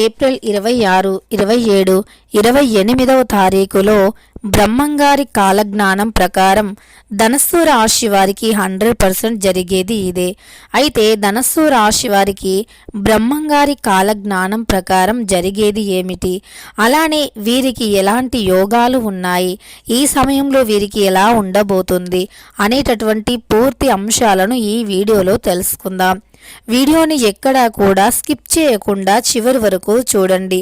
April 26, 27, 28వ తారీఖులో బ్రహ్మంగారి కాలజ్ఞానం ప్రకారం ధనస్సు రాశి వారికి 100% జరిగేది ఇదే. అయితే ధనస్సు రాశి వారికి బ్రహ్మంగారి కాలజ్ఞానం ప్రకారం జరిగేది ఏమిటి, అలానే వీరికి ఎలాంటి యోగాలు ఉన్నాయి, ఈ సమయంలో వీరికి ఎలా ఉండబోతుంది అనేటటువంటి పూర్తి అంశాలను ఈ వీడియోలో తెలుసుకుందాం. వీడియోని ఎక్కడా కూడా స్కిప్ చేయకుండా చివరి వరకు చూడండి.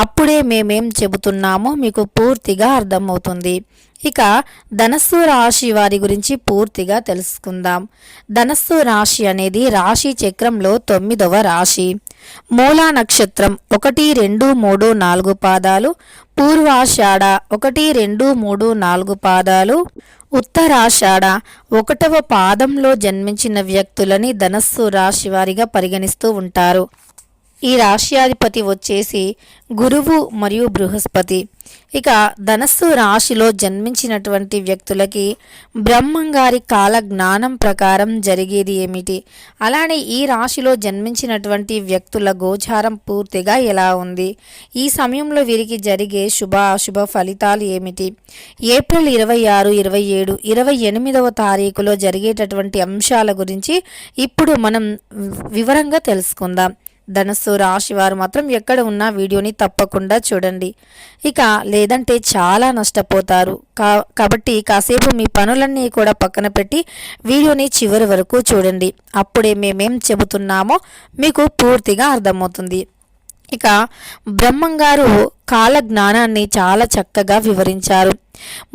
అప్పుడే మేమేం చెబుతున్నామో మీకు పూర్తిగా అర్థమవుతుంది. ఇక ధనస్సు రాశి వారి గురించి పూర్తిగా తెలుసుకుందాం. ధనస్సు రాశి అనేది రాశి చక్రంలో 9వ రాశి. మూలా నక్షత్రం 1, 2, 3, 4 పాదాలు, పూర్వాషాఢ 1, 2, 3, 4 పాదాలు, ఉత్తరాషాఢ 1వ పాదంలో జన్మించిన వ్యక్తులని ధనస్సు రాశి వారిగా పరిగణిస్తూ ఉంటారు. ఈ రాశ్యాధిపతి వచ్చేసి గురువు మరియు బృహస్పతి. ఇక ధనస్సు రాశిలో జన్మించినటువంటి వ్యక్తులకి బ్రహ్మంగారి కాల జ్ఞానం ప్రకారం జరిగేది ఏమిటి, అలానే ఈ రాశిలో జన్మించినటువంటి వ్యక్తుల గోచారం పూర్తిగా ఎలా ఉంది, ఈ సమయంలో వీరికి జరిగే శుభ అశుభ ఫలితాలు ఏమిటి, ఏప్రిల్ 26, 27, 28వ తారీఖులో జరిగేటటువంటి అంశాల గురించి ఇప్పుడు మనం వివరంగా తెలుసుకుందాం. ధనస్సు రాశి వారు మాత్రం ఎక్కడ ఉన్నా వీడియోని తప్పకుండా చూడండి. ఇక లేదంటే చాలా నష్టపోతారు. కాబట్టి కాసేపు మీ పనులన్నీ కూడా పక్కన పెట్టి వీడియోని చివరి వరకు చూడండి. అప్పుడే మేమేం చెబుతున్నామో మీకు పూర్తిగా అర్థమవుతుంది. ఇక బ్రహ్మంగారు కాల జ్ఞానాన్ని చాలా చక్కగా వివరించారు.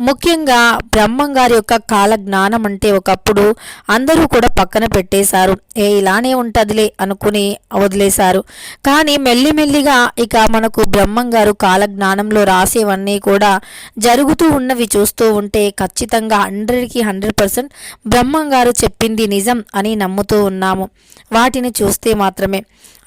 ముఖ్యంగా బ్రహ్మంగారి యొక్క కాల జ్ఞానం అంటే ఒకప్పుడు అందరూ కూడా పక్కన పెట్టేశారు. ఇలానే ఉంటదిలే అనుకుని వదిలేశారు. కానీ మెల్లిమెల్లిగా ఇక మనకు బ్రహ్మంగారు కాల జ్ఞానంలో రాసేవన్నీ కూడా జరుగుతూ ఉన్నవి చూస్తూ ఉంటే ఖచ్చితంగా 100కి 100% బ్రహ్మంగారు చెప్పింది నిజం అని నమ్ముతూ ఉన్నాము, వాటిని చూస్తే మాత్రమే.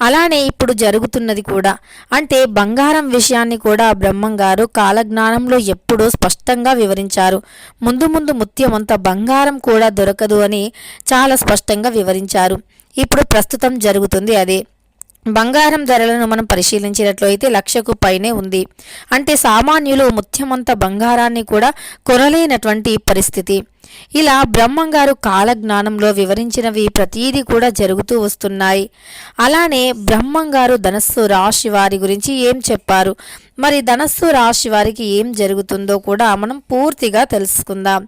అలానే ఇప్పుడు జరుగుతున్నది కూడా, అంటే బంగారం విషయాన్ని కూడా బ్రహ్మంగారు కాలజ్ఞానంలో ఎప్పుడూ స్పష్టంగా వివరించారు. ముందు ముందు ముత్యమంత బంగారం కూడా దొరకదు అని చాలా స్పష్టంగా వివరించారు. ఇప్పుడు ప్రస్తుతం జరుగుతుంది అదే. బంగారం ధరలను మనం పరిశీలించినట్లయితే 1,00,000కు పైనే ఉంది. అంటే సామాన్యులు ముత్యమంత బంగారాన్ని కూడా కొనలేనటువంటి పరిస్థితి. ఇలా బ్రహ్మంగారు కాలజ్ఞానంలో వివరించినవి ప్రతీది కూడా జరుగుతూ వస్తున్నాయి. అలానే బ్రహ్మంగారు ధనస్సు రాశి వారి గురించి ఏం చెప్పారు, మరి ధనస్సు రాశి వారికి ఏం జరుగుతుందో కూడా మనం పూర్తిగా తెలుసుకుందాం.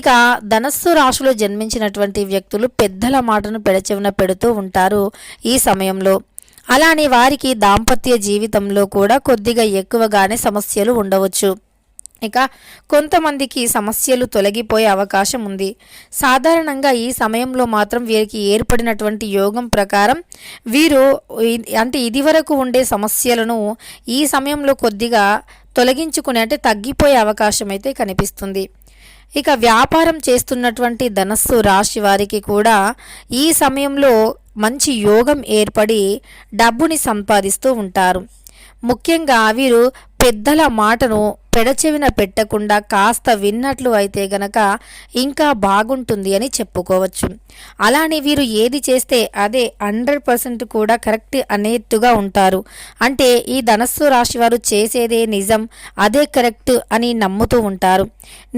ఇక ధనస్సు రాశిలో జన్మించినటువంటి వ్యక్తులు పెద్దల మాటను పెడచెవిన పెడుతూ ఉంటారు ఈ సమయంలో. అలానే వారికి దాంపత్య జీవితంలో కూడా కొద్దిగా ఎక్కువగానే సమస్యలు ఉండవచ్చు. ఇక కొంతమందికి సమస్యలు తొలగిపోయే అవకాశం ఉంది. సాధారణంగా ఈ సమయంలో మాత్రం వీరికి ఏర్పడినటువంటి యోగం ప్రకారం వీరు అంటే ఇదివరకు ఉండే సమస్యలను ఈ సమయంలో కొద్దిగా తొలగించుకునే అంటే తగ్గిపోయే అవకాశం అయితే కనిపిస్తుంది. ఇక వ్యాపారం చేస్తున్నటువంటి ధనస్సు రాశి వారికి కూడా ఈ సమయంలో మంచి యోగం ఏర్పడి డబ్బుని సంపాదిస్తూ ఉంటారు. ముఖ్యంగా వీరు పెద్దల మాటను పెడచెవిన పెట్టకుండా కాస్త విన్నట్లు అయితే గనక ఇంకా బాగుంటుంది అని చెప్పుకోవచ్చు. అలానే వీరు ఏది చేస్తే అదే 100% కూడా కరెక్ట్ అనేట్టుగా ఉంటారు. అంటే ఈ ధనస్సు రాశి వారు చేసేదే నిజం, అదే కరెక్ట్ అని నమ్ముతూ ఉంటారు.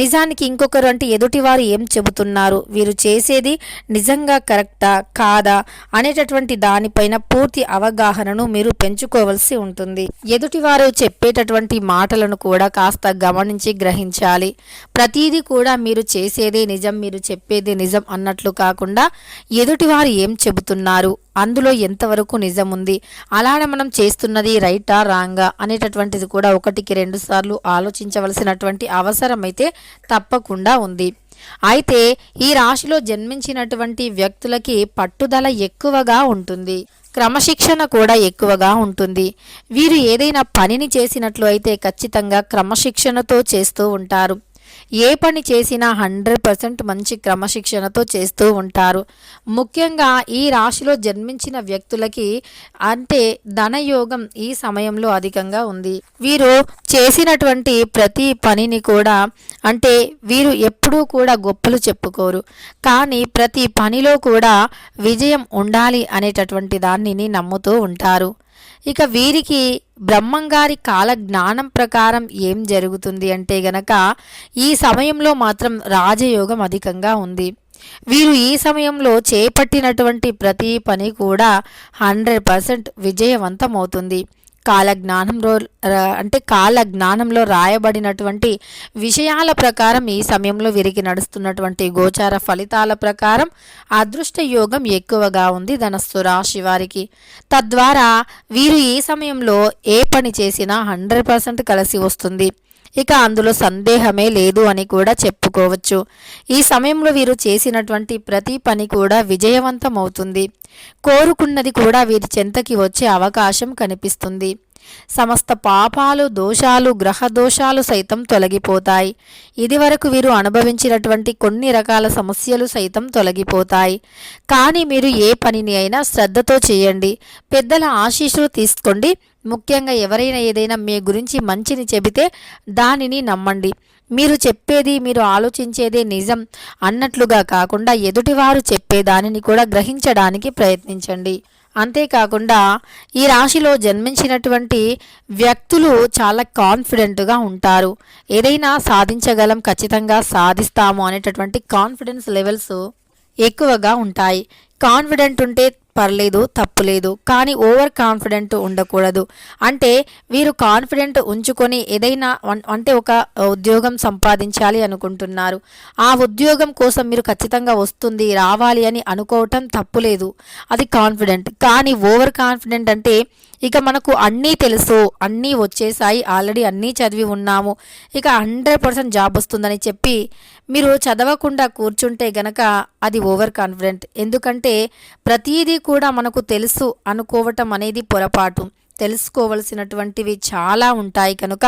నిజానికి ఇంకొకరు అంటే ఎదుటివారు ఏం చెబుతున్నారు, వీరు చేసేది నిజంగా కరెక్టా కాదా అనేటటువంటి దానిపైన పూర్తి అవగాహనను మీరు పెంచుకోవాల్సి ఉంటుంది. ఎదుటివారు చెప్పేటటువంటి మాటలను కూడా కాస్త గమనించి గ్రహించాలి. ప్రతీది కూడా మీరు చేసేదే నిజం, మీరు చెప్పేదే నిజం అన్నట్లు కాకుండా ఎదుటివారు ఏం చెబుతున్నారు, అందులో ఎంతవరకు నిజం ఉంది, అలానే మనం చేస్తున్నది రైటా రాంగా అనేటటువంటిది కూడా 1కి 2 సార్లు ఆలోచించవలసినటువంటి అవసరం అయితే తప్పకుండా ఉంది. అయితే ఈ రాశిలో జన్మించినటువంటి వ్యక్తులకి పట్టుదల ఎక్కువగా ఉంటుంది, క్రమశిక్షణ కూడా ఎక్కువగా ఉంటుంది. వీరు ఏదైనా పనిని చేసినట్లు అయితే ఖచ్చితంగా క్రమశిక్షణతో చేస్తూ ఉంటారు. ఏ పని చేసినా 100% మంచి క్రమశిక్షణతో చేస్తూ ఉంటారు. ముఖ్యంగా ఈ రాశిలో జన్మించిన వ్యక్తులకి అంటే ధనయోగం ఈ సమయంలో అధికంగా ఉంది. వీరు చేసినటువంటి ప్రతి పనిని కూడా అంటే వీరు ఎప్పుడూ కూడా గొప్పలు చెప్పుకోరు, కానీ ప్రతి పనిలో కూడా విజయం ఉండాలి అనేటటువంటి దానిని నమ్ముతూ ఉంటారు. ఇక వీరికి బ్రహ్మంగారి కాల జ్ఞానం ప్రకారం ఏం జరుగుతుంది అంటే గనక ఈ సమయంలో మాత్రం రాజయోగం అధికంగా ఉంది. వీరు ఈ సమయంలో చేపట్టినటువంటి ప్రతి పని కూడా 100% విజయవంతమవుతుంది. కాల జ్ఞానంలో రాయబడినటువంటి విషయాల ప్రకారం ఈ సమయంలో వీరికి నడుస్తున్నటువంటి గోచార ఫలితాల ప్రకారం అదృష్ట యోగం ఎక్కువగా ఉంది ధనస్సు రాశి వారికి. తద్వారా వీరు ఈ సమయంలో ఏ పని చేసినా 100% కలిసి వస్తుంది. ఇక అందులో సందేహమే లేదు అని కూడా చెప్పుకోవచ్చు. ఈ సమయంలో వీరు చేసినటువంటి ప్రతి పని కూడా విజయవంతమవుతుంది. కోరుకున్నది కూడా వీరి చెంతకి వచ్చే అవకాశం కనిపిస్తుంది. సమస్త పాపాలు, దోషాలు, గ్రహ దోషాలు సైతం తొలగిపోతాయి. ఇదివరకు వీరు అనుభవించినటువంటి కొన్ని రకాల సమస్యలు సైతం తొలగిపోతాయి. కానీ మీరు ఏ పనిని అయినా శ్రద్ధతో చేయండి. పెద్దల ఆశీస్సులు తీసుకోండి. ముఖ్యంగా ఎవరైనా ఏదైనా మీ గురించి మంచిని చెబితే దానిని నమ్మండి. మీరు చెప్పేది, మీరు ఆలోచించేదే నిజం అన్నట్లుగా కాకుండా ఎదుటివారు చెప్పేదానిని కూడా గ్రహించడానికి ప్రయత్నించండి. అంతేకాకుండా ఈ రాశిలో జన్మించినటువంటి వ్యక్తులు చాలా కాన్ఫిడెంట్గా ఉంటారు. ఏదైనా సాధించగలం, ఖచ్చితంగా సాధిస్తాము అనేటటువంటి కాన్ఫిడెన్స్ లెవెల్స్ ఎక్కువగా ఉంటాయి. కాన్ఫిడెంట్ ఉంటే పర్లేదు, తప్పులేదు, కానీ ఓవర్ కాన్ఫిడెంట్ ఉండకూడదు. అంటే వీరు కాన్ఫిడెంట్ ఉంచుకొని ఏదైనా అంటే ఒక ఉద్యోగం సంపాదించాలి అనుకుంటున్నారు. ఆ ఉద్యోగం కోసం మీరు ఖచ్చితంగా వస్తుంది, రావాలి అని అనుకోవటం తప్పులేదు, అది కాన్ఫిడెంట్. కానీ ఓవర్ కాన్ఫిడెంట్ అంటే ఇక మనకు అన్నీ తెలుసు, అన్నీ వచ్చేసాయి, ఆల్రెడీ అన్నీ చదివి ఉన్నాము, ఇక 100% జాబ్ వస్తుందని చెప్పి మీరు చదవకుండా కూర్చుంటే గనక అది ఓవర్ కాన్ఫిడెంట్. ఎందుకంటే ప్రతీదీ కూడా మనకు తెలుసు అనుకోవటం అనేది పొరపాటు. తెలుసుకోవలసినటువంటివి చాలా ఉంటాయి. కనుక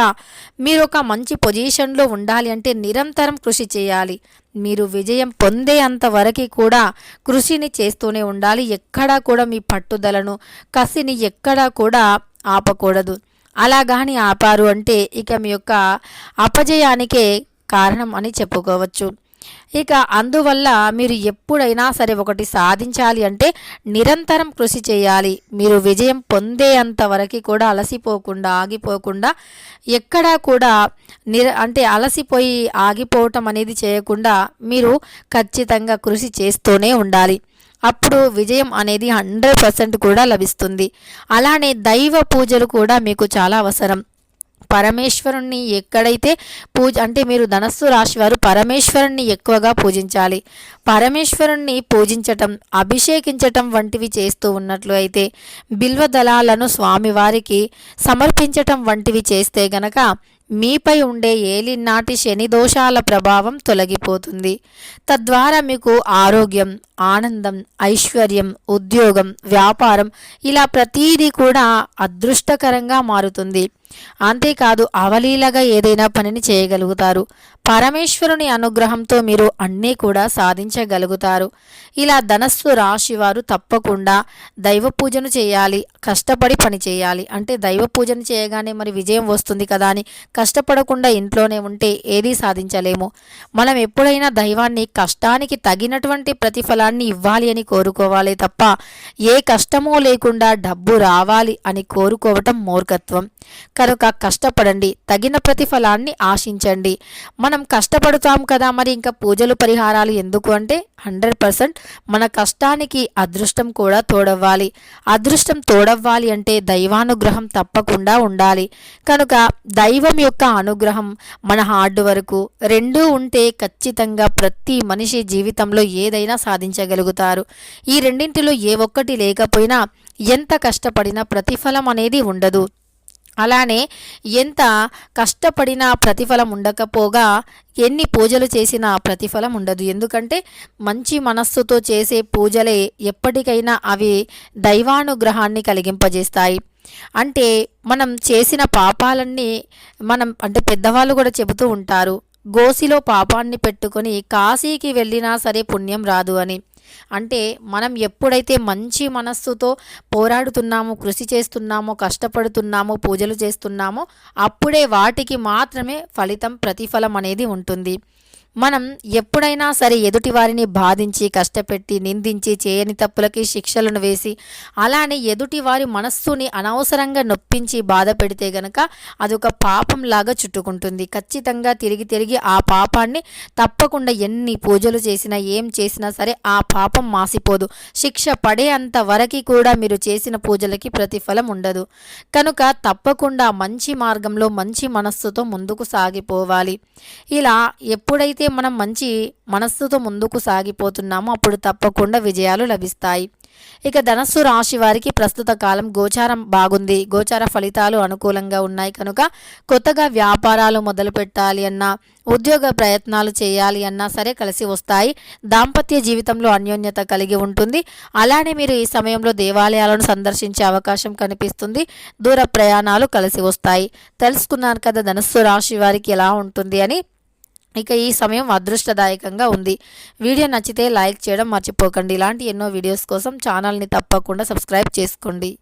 మీరు ఒక మంచి పొజిషన్లో ఉండాలి అంటే నిరంతరం కృషి చేయాలి. మీరు విజయం పొందే అంతవరకు కూడా కృషిని చేస్తూనే ఉండాలి. ఎక్కడా కూడా మీ పట్టుదలను, కసిని ఎక్కడా కూడా ఆపకూడదు. అలాగాని ఆపారు అంటే ఇక మీ యొక్క అపజయానికే కారణం అని చెప్పుకోవచ్చు. ఇక అందువల్ల మీరు ఎప్పుడైనా సరే ఒకటి సాధించాలి అంటే నిరంతరం కృషి చేయాలి. మీరు విజయం పొందేంతవరకు కూడా అలసిపోకుండా, ఆగిపోకుండా, ఎక్కడా కూడా అలసిపోయి ఆగిపోవటం అనేది చేయకుండా మీరు ఖచ్చితంగా కృషి చేస్తూనే ఉండాలి. అప్పుడు విజయం అనేది 100% కూడా లభిస్తుంది. అలానే దైవ పూజలు కూడా మీకు చాలా అవసరం. పరమేశ్వరుణ్ణి ఎక్కడైతే మీరు ధనస్సు రాశివారు పరమేశ్వరుణ్ణి ఎక్కువగా పూజించాలి. పరమేశ్వరుణ్ణి పూజించటం, అభిషేకించటం వంటివి చేస్తూ ఉన్నట్లు అయితే, బిల్వ దళాలను స్వామివారికి సమర్పించటం వంటివి చేస్తే గనక మీపై ఉండే ఏలినాటి శని దోషాల ప్రభావం తొలగిపోతుంది. తద్వారా మీకు ఆరోగ్యం, ఆనందం, ఐశ్వర్యం, ఉద్యోగం, వ్యాపారం ఇలా ప్రతీదీ కూడా అదృష్టకరంగా మారుతుంది. అంతేకాదు అవలీలగా ఏదైనా పనిని చేయగలుగుతారు. పరమేశ్వరుని అనుగ్రహంతో మీరు అన్నీ కూడా సాధించగలుగుతారు. ఇలా ధనస్సు రాశి వారు తప్పకుండా దైవ పూజను చేయాలి, కష్టపడి పని చేయాలి. అంటే దైవ పూజను చేయగానే మరి విజయం వస్తుంది కదా అని కష్టపడకుండా ఇంట్లోనే ఉంటే ఏదీ సాధించలేము. మనం ఎప్పుడైనా దైవాన్ని కష్టానికి తగినటువంటి ప్రతిఫలాన్ని ఇవ్వాలి అని కోరుకోవాలి తప్ప ఏ కష్టమో లేకుండా డబ్బు రావాలి అని కోరుకోవటం మూర్ఖత్వం. కనుక కష్టపడండి, తగిన ప్రతిఫలాన్ని ఆశించండి. మనం కష్టపడతాం కదా, మరి ఇంకా పూజలు పరిహారాలు ఎందుకు అంటే 100% మన కష్టానికి అదృష్టం కూడా తోడవ్వాలి. అదృష్టం తోడవ్వాలి అంటే దైవానుగ్రహం తప్పకుండా ఉండాలి. కనుక దైవం యొక్క అనుగ్రహం, మన హార్డ్ వర్క్ రెండూ ఉంటే ఖచ్చితంగా ప్రతి మనిషి జీవితంలో ఏదైనా సాధించగలుగుతారు. ఈ రెండింటిలో ఏ ఒక్కటి లేకపోయినా ఎంత కష్టపడినా ప్రతిఫలం అనేది ఉండదు. అలానే ఎంత కష్టపడినా ప్రతిఫలం ఉండకపోగా ఎన్ని పూజలు చేసినా ప్రతిఫలం ఉండదు. ఎందుకంటే మంచి మనస్సుతో చేసే పూజలే ఎప్పటికైనా అవి దైవానుగ్రహాన్ని కలిగింపజేస్తాయి. అంటే మనం చేసిన పాపాలన్నీ పెద్దవాళ్ళు కూడా చెబుతూ ఉంటారు, గోసిలో పాపాన్ని పెట్టుకొని కాశీకి వెళ్ళినా సరే పుణ్యం రాదు అని. అంటే మనం ఎప్పుడైతే మంచి మనస్సుతో పోరాడుతున్నామో, కృషి చేస్తున్నామో, కష్టపడుతున్నామో, పూజలు చేస్తున్నామో అప్పుడే వాటికి మాత్రమే ఫలితం, ప్రతిఫలం అనేది ఉంటుంది. మనం ఎప్పుడైనా సరే ఎదుటి వారిని బాధించి కష్టపెట్టి నిందించి చేయని తప్పులకి శిక్షలను వేసి అలానే ఎదుటి వారి మనస్సుని అనవసరంగా నొప్పించి బాధ పెడితే గనక అదొక పాపంలాగా చుట్టుకుంటుంది. ఖచ్చితంగా తిరిగి తిరిగి ఆ పాపాన్ని తప్పకుండా ఎన్ని పూజలు చేసినా ఏం చేసినా సరే ఆ పాపం మాసిపోదు. శిక్ష పడే అంత వరకు కూడా మీరు చేసిన పూజలకి ప్రతిఫలం ఉండదు. కనుక తప్పకుండా మంచి మార్గంలో మంచి మనస్సుతో ముందుకు సాగిపోవాలి. ఇలా ఎప్పుడైతే మనం మంచి మనస్సుతో ముందుకు సాగిపోతున్నామో అప్పుడు తప్పకుండా విజయాలు లభిస్తాయి. ఇక ధనస్సు రాశి వారికి ప్రస్తుత కాలం గోచారం బాగుంది. గోచార ఫలితాలు అనుకూలంగా ఉన్నాయి కనుక కొత్తగా వ్యాపారాలు మొదలు పెట్టాలి అన్నా ఉద్యోగ ప్రయత్నాలు చేయాలి అన్నా సరే కలిసి వస్తాయి. దాంపత్య జీవితంలో అన్యోన్యత కలిగి ఉంటుంది. అలానే మీరు ఈ సమయంలో దేవాలయాలను సందర్శించే అవకాశం కనిపిస్తుంది. దూర ప్రయాణాలు కలిసి వస్తాయి. తెలుసుకున్నారు కదా ధనస్సు రాశి వారికి ఎలా ఉంటుంది అని. ఇక ఈ సమయం అదృష్టదాయకంగా ఉంది. వీడియో నచ్చితే లైక్ చేయడం మర్చిపోకండి. ఇలాంటి ఎన్నో వీడియోస్ కోసం ఛానల్ని తప్పకుండా సబ్స్క్రైబ్ చేసుకోండి.